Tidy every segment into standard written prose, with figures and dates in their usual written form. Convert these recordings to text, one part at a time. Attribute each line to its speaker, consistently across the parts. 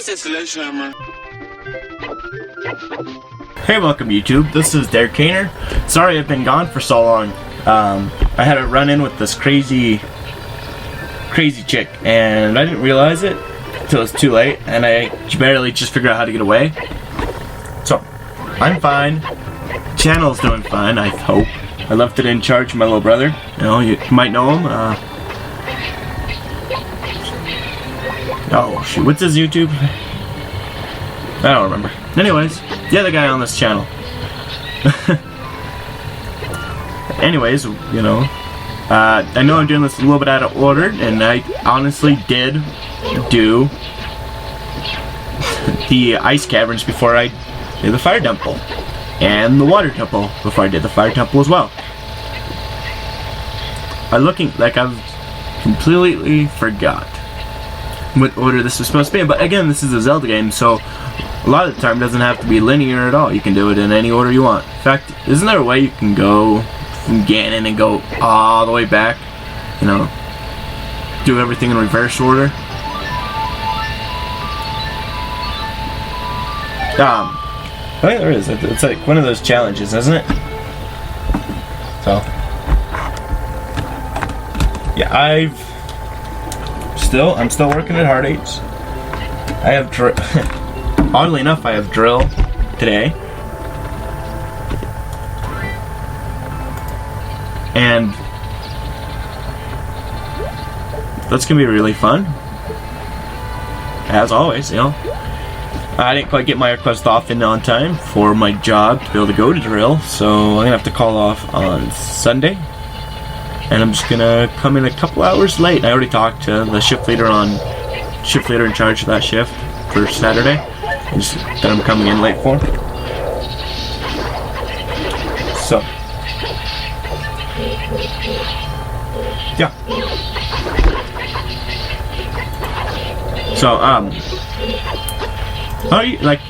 Speaker 1: What's that sledgehammer?
Speaker 2: Hey, welcome YouTube. This is Derek Kaner. Sorry I've been gone for so long. I had a run-in with this crazy chick, and I didn't realize it until it's too late, and I barely just figured out how to get away. So, I'm fine. Channel's doing fine, I hope. I left it in charge of my little brother. You know, you might know him. Oh shoot, what's his YouTube? I don't remember. Anyways, the other guy on this channel. Anyways, you know, I know I'm doing this a little bit out of order, and I honestly did do the ice caverns before I did the fire temple, and the water temple before I did the fire temple as well. I'm looking like I've completely forgot what order this was supposed to be in, but again, this is a Zelda game, so a lot of the time it doesn't have to be linear at all. You can do it in any order you want. In fact, isn't there a way you can go from Ganon and go all the way back? You know, do everything in reverse order? I think there is. It's like one of those challenges, isn't it? So, yeah, I'm still working at Hard 8s. I have oddly enough, I have drill today, and that's gonna be really fun, as always. You know, I didn't quite get my request off in on time for my job to be able to go to drill, so I'm gonna have to call off on Sunday. And I'm just gonna come in a couple hours late. I already talked to the shift leader in charge of that shift for Saturday, that I'm coming in late for. So, yeah. So, like,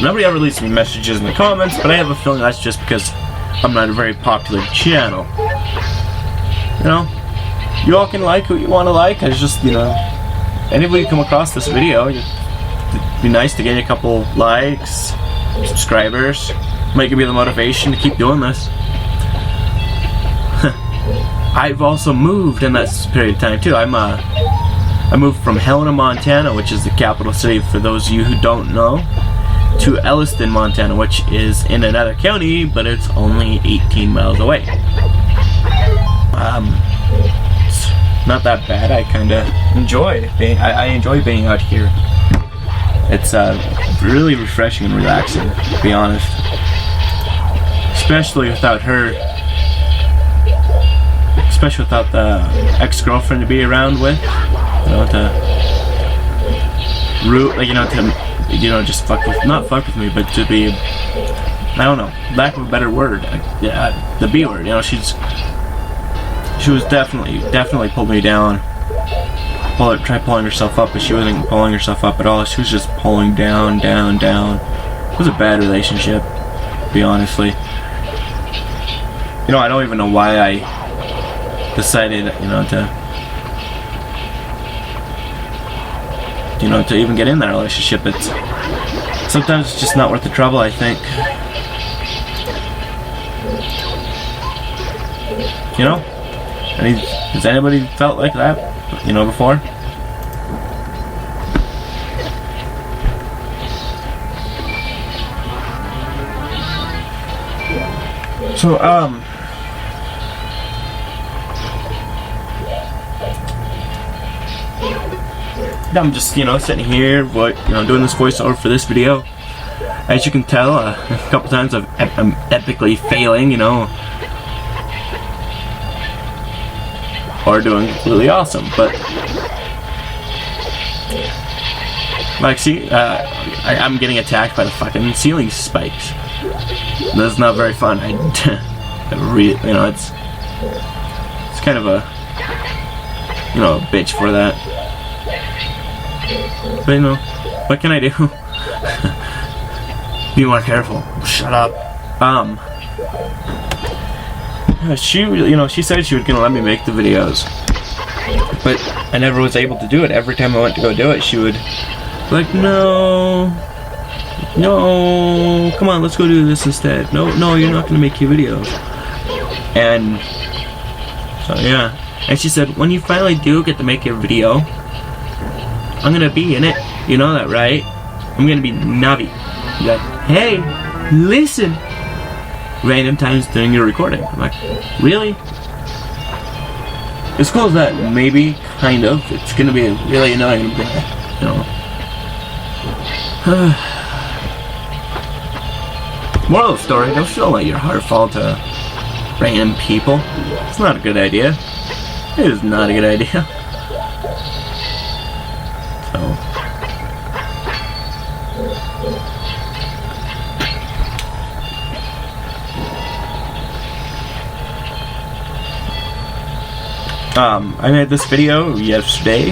Speaker 2: nobody ever leaves me messages in the comments, but I have a feeling that's just because I'm not a very popular channel. You know, you all can like who you want to like. It's just, you know, anybody come across this video, it'd be nice to get a couple likes, subscribers. Might give me the motivation to keep doing this. I've also moved in that period of time too. I moved from Helena, Montana, which is the capital city for those of you who don't know, to Elliston, Montana, which is in another county, but it's only 18 miles away. It's not that bad. I kind of enjoy being. I enjoy being out here. It's really refreshing and relaxing, to be honest. Especially without her. Especially without the ex-girlfriend to be around with. You know, just not fuck with me, but to be. I don't know. Lack of a better word. Yeah, the B word. You know, she was definitely pulled me down. Tried pulling herself up, but she wasn't pulling herself up at all. She was just pulling down. It was a bad relationship, to be honestly. You know, I don't even know why I decided, to even get in that relationship. Sometimes it's just not worth the trouble, I think. You know? Has anybody felt like that, before? So, I'm just, sitting here, doing this voiceover for this video. As you can tell, a couple times I'm epically failing, or doing completely awesome, but like, see, I'm getting attacked by the fucking ceiling spikes. That's not very fun. It's kind of a bitch for that. But what can I do? Be more careful. Shut up. She said she was gonna let me make the videos, but I never was able to do it. Every time I went to go do it, she would Like, no, come on, let's go do this instead. No, you're not gonna make your videos. And so yeah, and she said, when you finally do get to make your video, I'm gonna be in it. You know that, right? I'm gonna be Navi. Like, hey, listen. Random times during your recording. I'm like, really? As cool as that, maybe, kind of. It's gonna be really annoying, you know. Moral of the story, don't let your heart fall to random people. It's not a good idea. It is not a good idea. I made this video yesterday,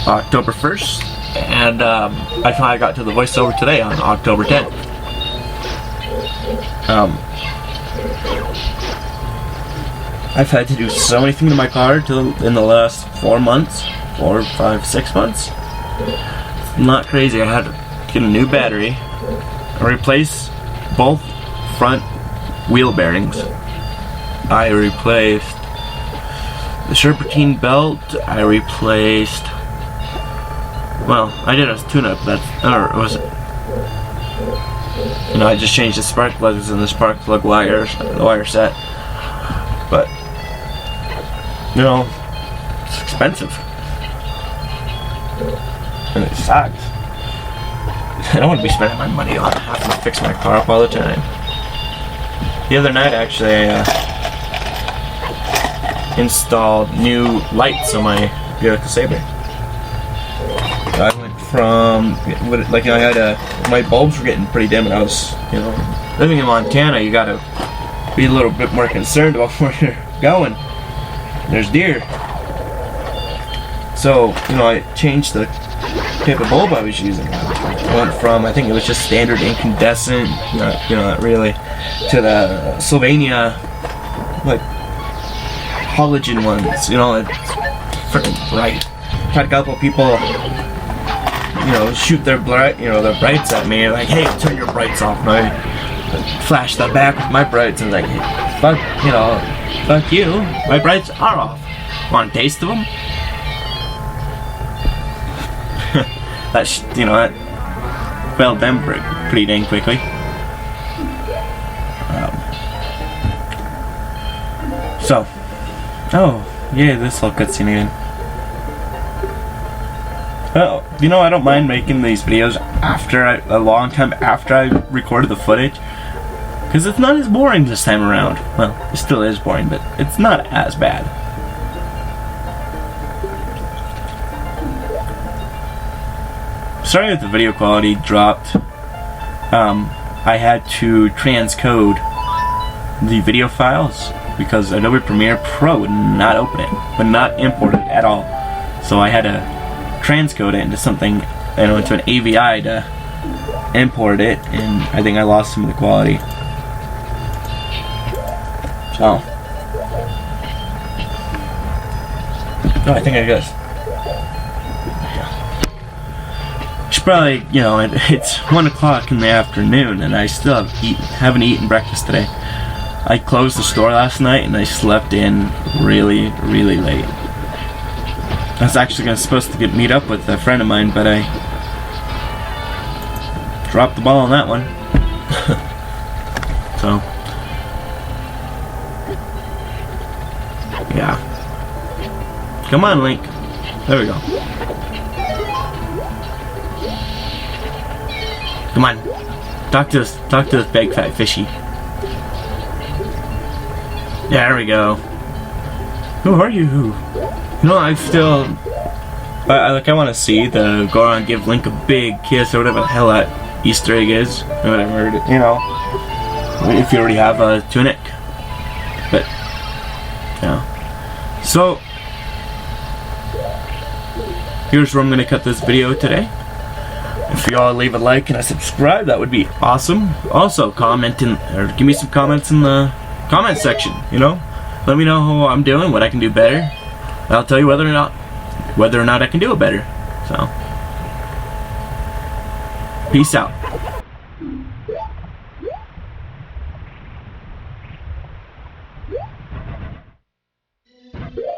Speaker 2: October 1st, and I finally got to the voiceover today on October 10th. I've had to do so many things to my car in the last 4 months, 4, 5, 6 months. It's not crazy. I had to get a new battery, replace both front wheel bearings. I replaced the serpentine belt. I replaced. Well, I did a tune-up. I just changed the spark plugs and the spark plug wires, the wire set. But it's expensive, and it sucks. I don't want to be spending my money on having to fix my car up all the time. The other night, actually, I installed new lights on my vehicle Saber. I went from my bulbs were getting pretty dim, and I was living in Montana. You gotta be a little bit more concerned about where you're going. There's deer, so I changed the type of bulb I was using. I went from, I think it was just standard incandescent, not really, to the Sylvania halogen ones, it's freaking bright. Had a couple of people, shoot their brights at me, like, hey, turn your brights off. And I flashed that back with my brights and was like, fuck you, my brights are off. Want a taste of them? That failed them pretty dang quickly. Oh, yeah, this whole cutscene again. Well, I don't mind making these videos a long time after I recorded the footage, because it's not as boring this time around. Well, it still is boring, but it's not as bad. Starting with the video quality dropped, I had to transcode the video files because Adobe Premiere Pro would not open it, would not import it at all. So I had to transcode it into something, into an AVI to import it, and I think I lost some of the quality. So, I think I guess. Should probably, it's 1 o'clock in the afternoon, and I still haven't eaten breakfast today. I closed the store last night, and I slept in really, really late. I was actually supposed to meet up with a friend of mine, but I dropped the ball on that one. So, yeah. Come on, Link. There we go. Come on. Talk to this big fat fishy. Yeah, there we go. Who are you? I still, I want to see the Goron give Link a big kiss or whatever the hell that Easter egg is, or whatever, if you already have a tunic. But, so, here's where I'm going to cut this video today. If y'all leave a like and a subscribe, that would be awesome. Also, give me some comments in the comment section, Let me know how I'm doing, what I can do better. I'll tell you whether or not I can do it better. So, Peace out.